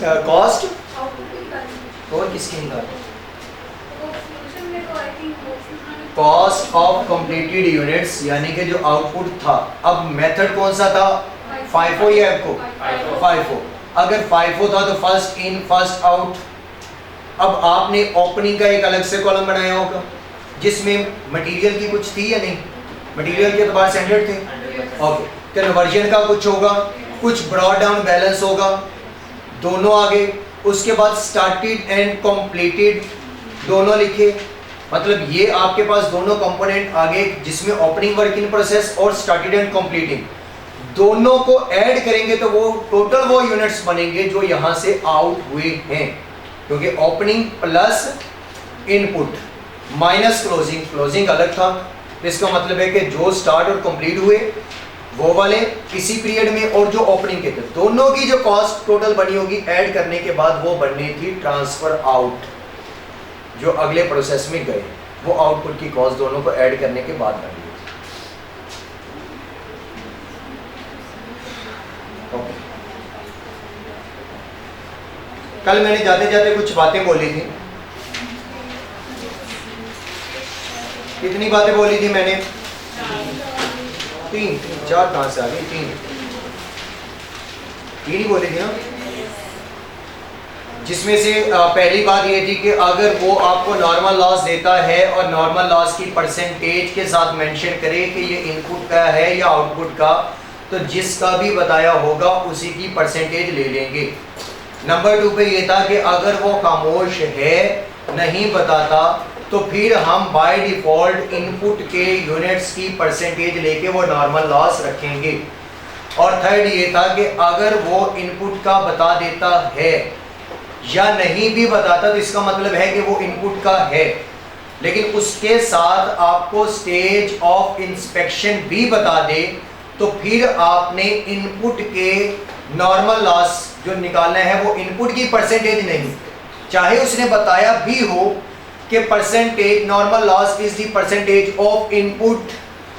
Cost और किसकी निकाली? कॉस्ट ऑफ कंप्लीटेड यूनिट्स, यानी कि जो आउटपुट था। अब मेथड कौन सा था? FIFO या एफको? FIFO। अगर FIFO था तो फर्स्ट इन फर्स्ट आउट। अब आपने ओपनिंग का एक अलग से कॉलम बनाया होगा जिसमें मटेरियल की कुछ थी या नहीं? मटेरियल के एतबार से 100 थे। ओके, कन्वर्जन का कुछ होगा, कुछ ब्रॉड डाउन बैलेंस होगा, दोनों आगे। उसके बाद स्टार्टेड एंड कंप्लीटेड दोनों लिखे, मतलब ये आपके पास दोनों कंपोनेंट आगे जिसमें ओपनिंग वर्क इन प्रोसेस और स्टार्टेड एंड कंप्लीटिंग दोनों को ऐड करेंगे तो वो टोटल वो यूनिट्स बनेंगे जो यहां से आउट हुए हैं, क्योंकि opening plus input minus closing, closing अलग था। इसका मतलब है कि जो स्टार्ट और कंप्लीट हुए वो वाले इसी पीरियड में और जो ओपनिंग के थे दोनों की जो कॉस्ट टोटल बनी होगी ऐड करने के बाद वो बननी थी ट्रांसफर आउट, जो अगले प्रोसेस में गए वो आउटपुट की कॉस्ट दोनों को ऐड करने के बाद बनी। कल मैंने जाते जाते कुछ बातें बोली थी। कितनी बातें बोली थी मैंने? तीन, चार कहां से आ गई? तीन ही बोली थी ना, जिसमें से पहली बात ये थी कि अगर वो आपको नॉर्मल लॉस देता है और नॉर्मल लॉस की परसेंटेज के साथ मेंशन करे कि ये इनपुट का है या आउटपुट का, तो जिसका भी बताया होगा उसी की परसेंटेज ले लेंगे। नंबर 2 पे ये था कि अगर वो खामोश है, नहीं बताता, तो फिर हम बाय डिफॉल्ट इनपुट के यूनिट्स की परसेंटेज लेके वो नॉर्मल लॉस रखेंगे। और थर्ड ये था कि अगर वो इनपुट का बता देता है या नहीं भी बताता तो इसका मतलब है कि वो इनपुट का है, लेकिन उसके साथ आपको स्टेज ऑफ इंस्पेक्शन भी बता दे, तो फिर आपने इनपुट के नॉर्मल लॉस जो निकालना है वो इनपुट की परसेंटेज नहीं, चाहे उसने बताया भी हो कि percentage normal loss is the percentage of input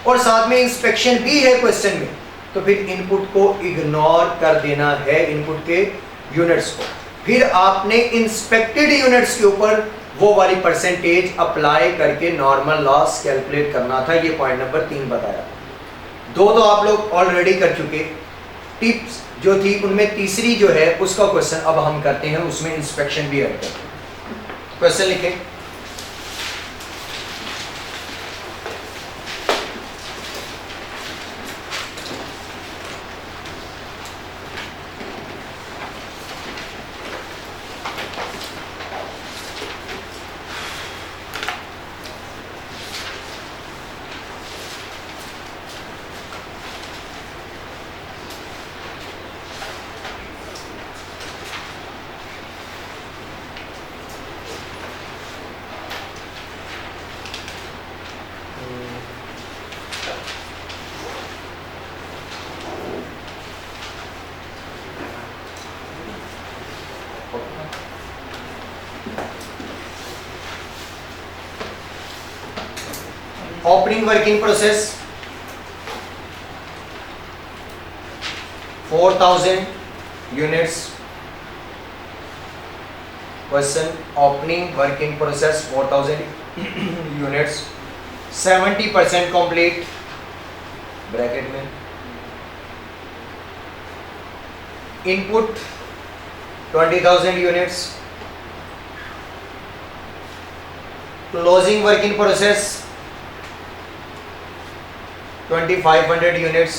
और साथ में इंस्पेक्शन भी है क्वेश्चन में, तो फिर इनपुट को इग्नोर कर देना है, इनपुट के यूनिट्स को। फिर आपने इंस्पेक्टेड यूनिट्स के ऊपर वो वाली परसेंटेज अप्लाई करके नॉर्मल लॉस कैलकुलेट करना था। ये पॉइंट नंबर 3 बताया। 2 तो आप लोग ऑलरेडी कर चुके। टिप्स जो थी उनमें तीसरी जो है उसका क्वेश्चन अब हम करते हैं, उसमें इंस्पेक्शन भी ऐड करते हैं। क्वेश्चन लिखें। Opening working process 4000 units. Question, opening working process 4000 units, 70% complete bracket में, input 20,000 units, closing working process 2500 units,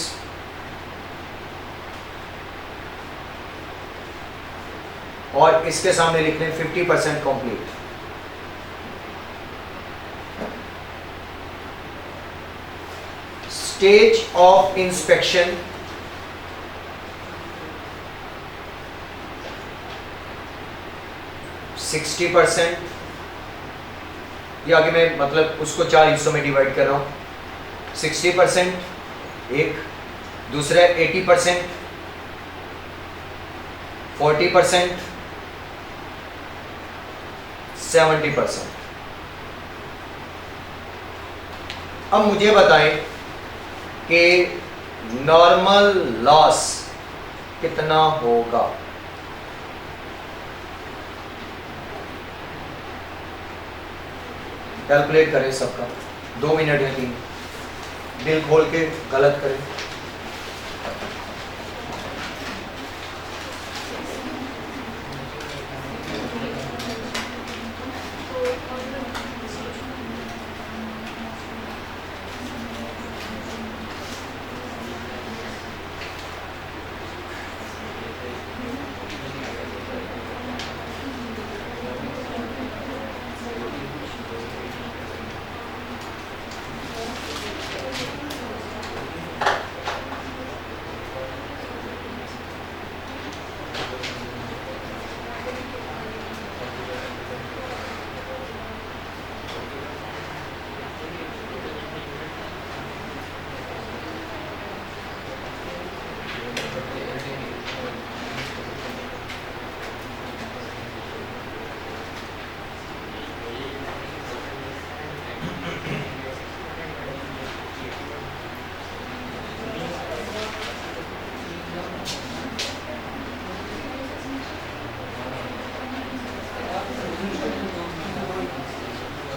और इसके सामने लिख लें 50% कंप्लीट। स्टेज ऑफ इंस्पेक्शन 60%, ये आगे मैं मतलब उसको 4 हिस्सों में डिवाइड कर रहा हूं। 60% एक, दूसरा 80%, 40%, 70%। अब मुझे बताएं कि नॉर्मल लॉस कितना होगा। कैलकुलेट करें सबका, 2 मिनट या 3, दिल खोल के गलत करें।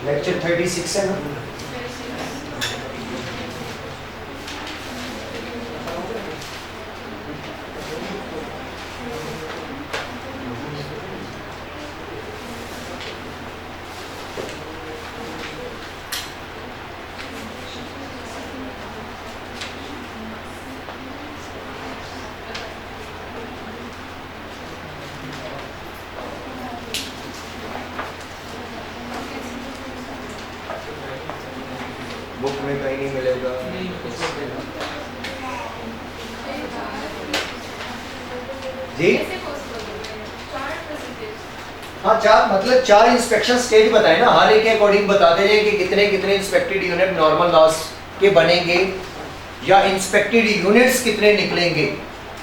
लेक्चर 36 है ना? बुक में कहीं नहीं मिलेगा। जी हाँ, 4 मतलब 4 इंस्पेक्शन स्टेज बताए ना, हर एक के अकॉर्डिंग बताते हैं कि कितने कितने इंस्पेक्टेड यूनिट नॉर्मल लॉस के बनेंगे या इंस्पेक्टेड यूनिट्स कितने निकलेंगे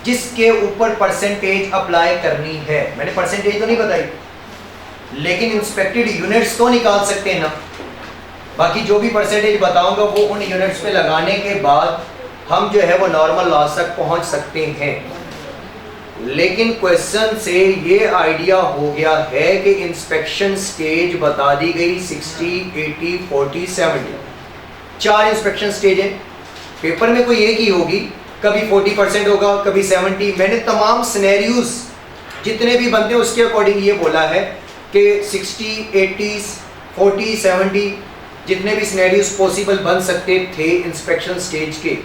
जिसके ऊपर परसेंटेज अप्लाई करनी है। मैंने परसेंटेज तो नहीं बताई, लेकिन इंस्पेक्टेड यूनिट्स तो निकाल सकते हैं ना। बाकी जो भी परसेंटेज बताऊंगा वो उन यूनिट्स पे लगाने के बाद हम जो है वो नॉर्मल लॉस तक पहुंच सकते हैं। लेकिन क्वेश्चन से ये आइडिया हो गया है कि इंस्पेक्शन स्टेज बता दी गई 60, 80, 40, 70, 4 इंस्पेक्शन स्टेज है। पेपर में कोई एक ही होगी, कभी 40% होगा, कभी 70। मैंने तमाम सिनेरियोज जितने भी बनते हैं उसके अकॉर्डिंग ये बोला है कि 60, 80, 40, 70 जितने भी सिनेरियोज पॉसिबल बन सकते थे इंस्पेक्शन स्टेज के।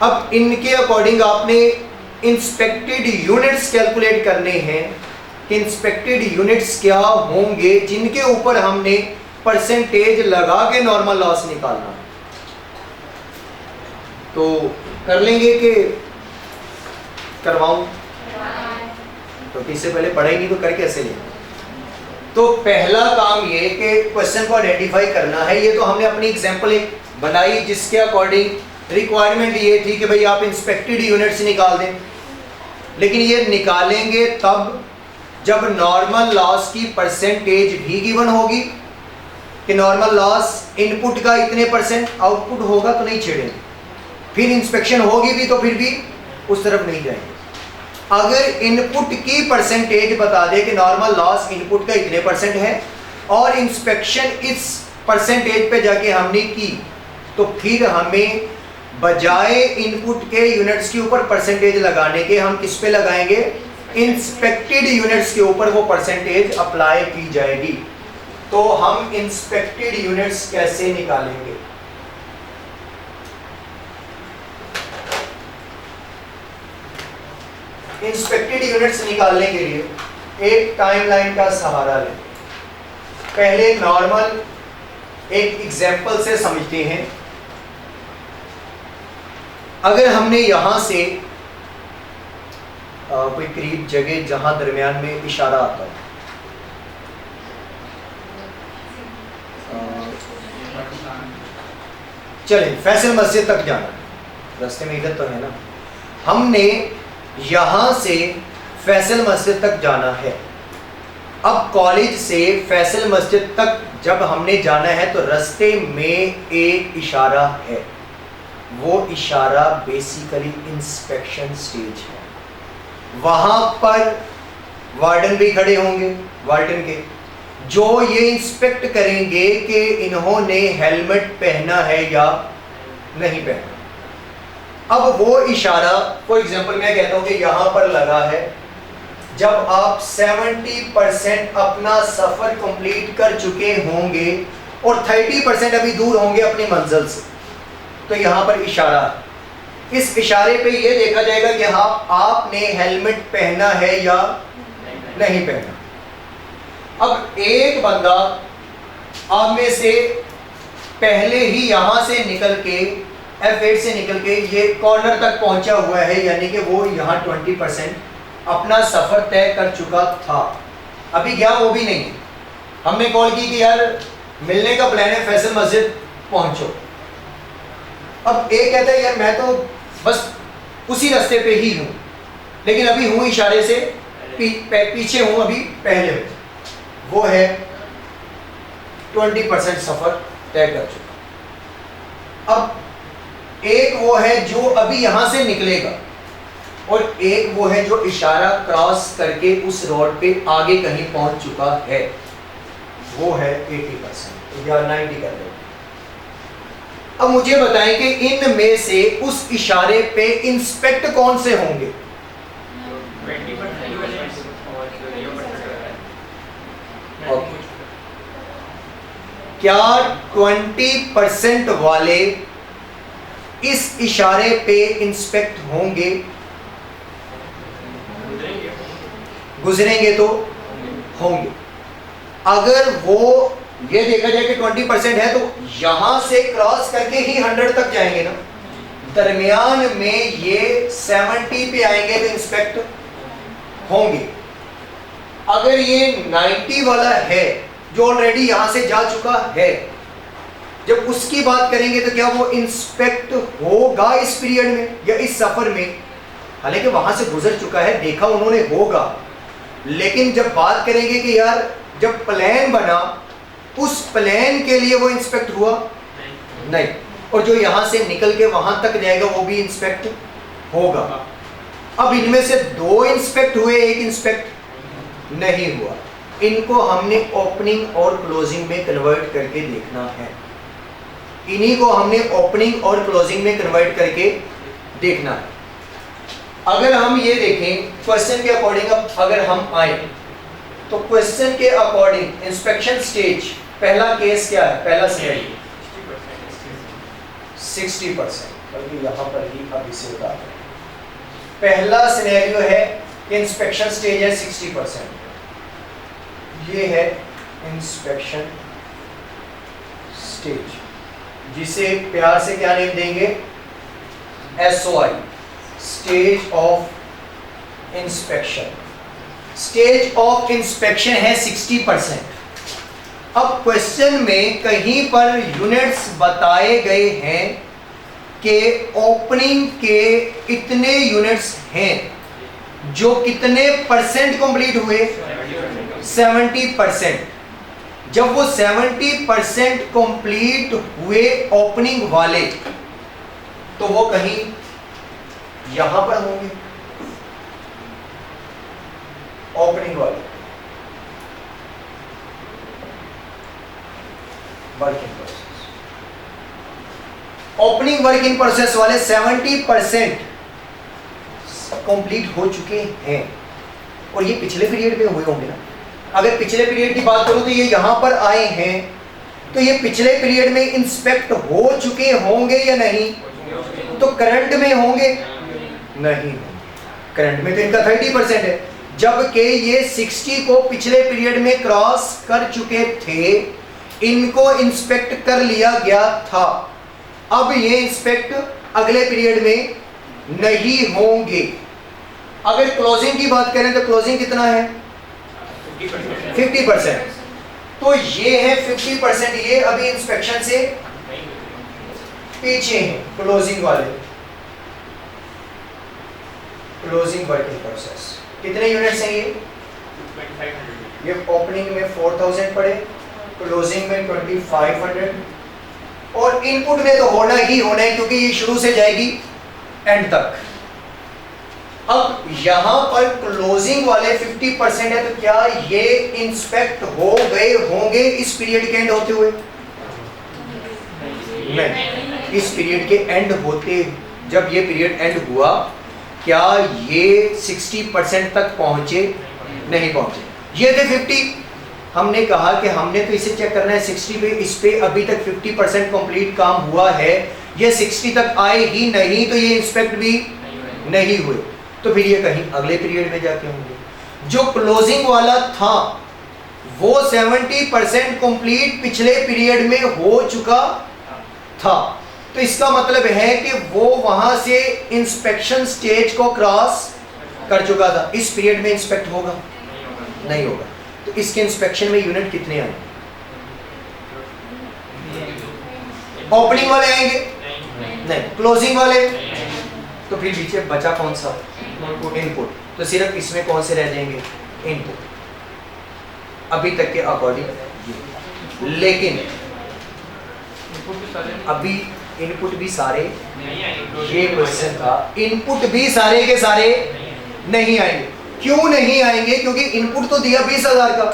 अब इनके अकॉर्डिंग आपने इंस्पेक्टेड यूनिट्स कैलकुलेट करने हैं कि इंस्पेक्टेड यूनिट्स क्या होंगे जिनके ऊपर हमने परसेंटेज लगा के नॉर्मल लॉस निकालना। तो कर लेंगे कि करवाऊं? तो इससे पहले पढ़ा ही नहीं तो कर कैसे लें? तो पहला काम ये कि क्वेश्चन को आइडेंटिफाई करना है। ये तो हमने अपनी एग्जांपल एक बनाई जिसके अकॉर्डिंग रिक्वायरमेंट ये थी कि भाई आप इंस्पेक्टेड यूनिट्स निकाल दें, लेकिन ये निकालेंगे तब जब नॉर्मल लॉस की परसेंटेज भी गिवन होगी कि नॉर्मल लॉस इनपुट का इतने %, आउटपुट होगा तो नहीं छेड़ेंगे। फिर इंस्पेक्शन होगी भी तो फिर भी उस तरफ नहीं जाएंगे। अगर इनपुट की परसेंटेज बता दे कि नॉर्मल लॉस इनपुट का इतने % है और इंस्पेक्शन इस परसेंटेज पे जाके हमने की, तो फिर हमें बजाय इनपुट के यूनिट्स के ऊपर परसेंटेज लगाने के हम किस पे लगाएंगे? इंस्पेक्टेड यूनिट्स के ऊपर वो परसेंटेज अप्लाई की जाएगी। तो हम इंस्पेक्टेड यूनिट्स कैसे निकालेंगे? इंस्पेक्टेड यूनिट्स निकालने के लिए एक टाइमलाइन का सहारा लें। पहले नॉर्मल एक एग्जांपल से समझते हैं। अगर हमने यहां से कोई करीब जगह जहां दरमियान में इशारा आता है, चलें फैसल मस्जिद तक जाना, रास्ते में इधर तो है ना, हमने यहां से फैसल मस्जिद तक जाना है। अब कॉलेज से फैसल मस्जिद तक जब हमने जाना है तो रास्ते में एक इशारा है, वो इशारा बेसिकली इंस्पेक्शन स्टेज है। वहां पर वार्डन भी खड़े होंगे, वार्डन के जो ये इंस्पेक्ट करेंगे कि इन्होंने हेलमेट पहना है या नहीं पहना। अब वो इशारा, फॉर एग्जांपल मैं कहता हूं कि यहां पर लगा है, जब आप 70% अपना सफर कंप्लीट कर चुके होंगे और 30% अभी दूर होंगे अपनी मंजिल से, तो यहां पर इशारा है। इस इशारे पे ये देखा जाएगा कि हाँ आपने हेलमेट पहना है या नहीं पहना। अब एक बंदा आप में से पहले ही यहां से निकल के F8 से निकल के ये कॉर्नर तक पहुंचा हुआ है, यानी कि वो यहाँ 20% अपना सफर तय कर चुका था, अभी गया वो भी नहीं। हमने कॉल की कि यार मिलने का प्लान है, फैसल मस्जिद पहुंचो। अब एक कहता है यार मैं तो बस उसी रास्ते पे ही हूं, लेकिन अभी हूं इशारे से पीछे हूं, अभी पहले हूं। वो है 20% सफर तय कर चुका। अब एक वो है जो अभी यहां से निकलेगा, और एक वो है जो इशारा क्रॉस करके उस रोड पे आगे कहीं पहुंच चुका है, वो है 80% या 90 कर लो। अब मुझे बताएं कि इन में से उस इशारे पे इंस्पेक्ट कौन से होंगे? क्या 20% वाले इस इशारे पे इंस्पेक्ट होंगे? गुजरेंगे तो होंगे। अगर वो ये देखा जाए कि 20% है तो यहां से क्रॉस करके ही 100 तक जाएंगे ना, दरमियान में ये 70 पे आएंगे तो इंस्पेक्ट होंगे। अगर ये 90 वाला है जो ऑलरेडी यहां से जा चुका है, जब उसकी बात करेंगे तो क्या वो इंस्पेक्ट होगा इस पीरियड में या इस सफर में? हालांकि वहां से गुजर चुका है, देखा उन्होंने होगा, लेकिन जब बात करेंगे कि यार जब प्लान बना उस प्लान के लिए वो इंस्पेक्ट हुआ नहीं, और जो यहां से निकल के वहां तक जाएगा वो भी इंस्पेक्ट होगा। अब इनमें से 2 इंस्पेक्ट हुए, एक इंस्पेक्ट नहीं हुआ। इनको हमने ओपनिंग और क्लोजिंग में कन्वर्ट करके देखना है, इन्हीं को हमने ओपनिंग और क्लोजिंग में कन्वर्ट करके देखना है। अगर हम ये देखें क्वेश्चन के अकॉर्डिंग, अब अगर हम आए तो क्वेश्चन के अकॉर्डिंग इंस्पेक्शन स्टेज, पहला केस क्या है? पहला सिनेरियो 60%, बल्कि यहां पर ही अब इसे बता दें। पहला सिनेरियो है कि इंस्पेक्शन स्टेज है 60%, ये है इंस्पेक्शन स्टेज, जिसे प्यार से क्या नेम देंगे? SOI, stage of inspection. Stage of inspection है 60%। अब क्वेश्चन में कहीं पर यूनिट्स बताए गए हैं कि ओपनिंग के इतने यूनिट्स हैं, जो कितने परसेंट कंप्लीट हुए? 70%। जब वो 70% कंप्लीट हुए ओपनिंग वाले, तो वो कहीं यहां पर होंगे ओपनिंग वाले, work in process. Opening work in process वाले 70% कंप्लीट हो चुके हैं, और ये पिछले पीरियड में हुए होंगे ना। अगर पिछले पीरियड की बात करूं तो ये यहां पर आए हैं, तो ये पिछले पीरियड में इंस्पेक्ट हो चुके होंगे या नहीं? तो करंट में होंगे? नहीं, करंट में तो इनका 30% है, जबकि ये 60 को पिछले पीरियड में क्रॉस कर चुके थे, इनको इंस्पेक्ट कर लिया गया था। अब ये इंस्पेक्ट अगले पीरियड में नहीं होंगे। अगर क्लोजिंग की बात करें तो क्लोजिंग कितना है? 50%। तो ये है 50%, ये अभी इंस्पेक्शन से पीछे हैं क्लोजिंग वाले। क्लोजिंग वर्किंग प्रोसेस कितने यूनिट्स हैं ये ओपनिंग में 4000 पड़े, क्लोजिंग में 2500, और इनपुट में तो होना ही होना है क्योंकि ये शुरू से जाएगी एंड तक। अब यहां पर क्लोजिंग वाले 50% है, तो क्या ये इंस्पेक्ट हो गए होंगे इस पीरियड के एंड होते हुए? नहीं, इस पीरियड के एंड होते, जब ये पीरियड एंड हुआ क्या ये 60% तक पहुंचे? नहीं पहुंचे। ये थे 50। हमने कहा कि हमने तो इसे चेक करना है 60 पे, इस पे अभी तक 50% कंप्लीट काम हुआ है, ये 60 तक आए ही नहीं, तो ये इंस्पेक्ट भी नहीं हुए, तो फिर ये कहीं अगले पीरियड में जाके होंगे। जो क्लोजिंग वाला था वो 70% कंप्लीट पिछले पीरियड में हो चुका था, तो इसका मतलब है कि वो वहां से इंस्पेक्शन स्टेज को क्रॉस कर चुका था। इस पीरियड में इंस्पेक्ट होगा? नहीं होगा। तो इसके इंस्पेक्शन में यूनिट कितने आएंगे? ओपनिंग वाले आएंगे? नहीं। क्लोजिंग वाले? तो फिर पीछे बचा कौन सा? इनपुट। तो सिर्फ इसमें कौन से रह जाएंगे? इनपुट अभी तक के अकॉर्डिंग। लेकिन अभी इनपुट भी सारे, ये क्वेश्चन था, इनपुट भी सारे के सारे नहीं आएंगे। क्यों नहीं आएंगे? क्योंकि इनपुट तो दिया 20,000 का,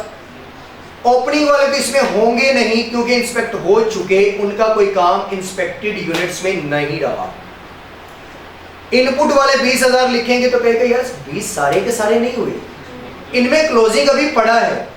ओपनिंग वाले तो इसमें होंगे नहीं क्योंकि इंस्पेक्ट हो चुके, उनका कोई काम इंस्पेक्टेड यूनिट्स में नहीं रहा। इनपुट वाले 20,000 लिखेंगे तो कहेगा यार 20 सारे के सारे नहीं हुए, इनमें क्लोजिंग अभी पड़ा है,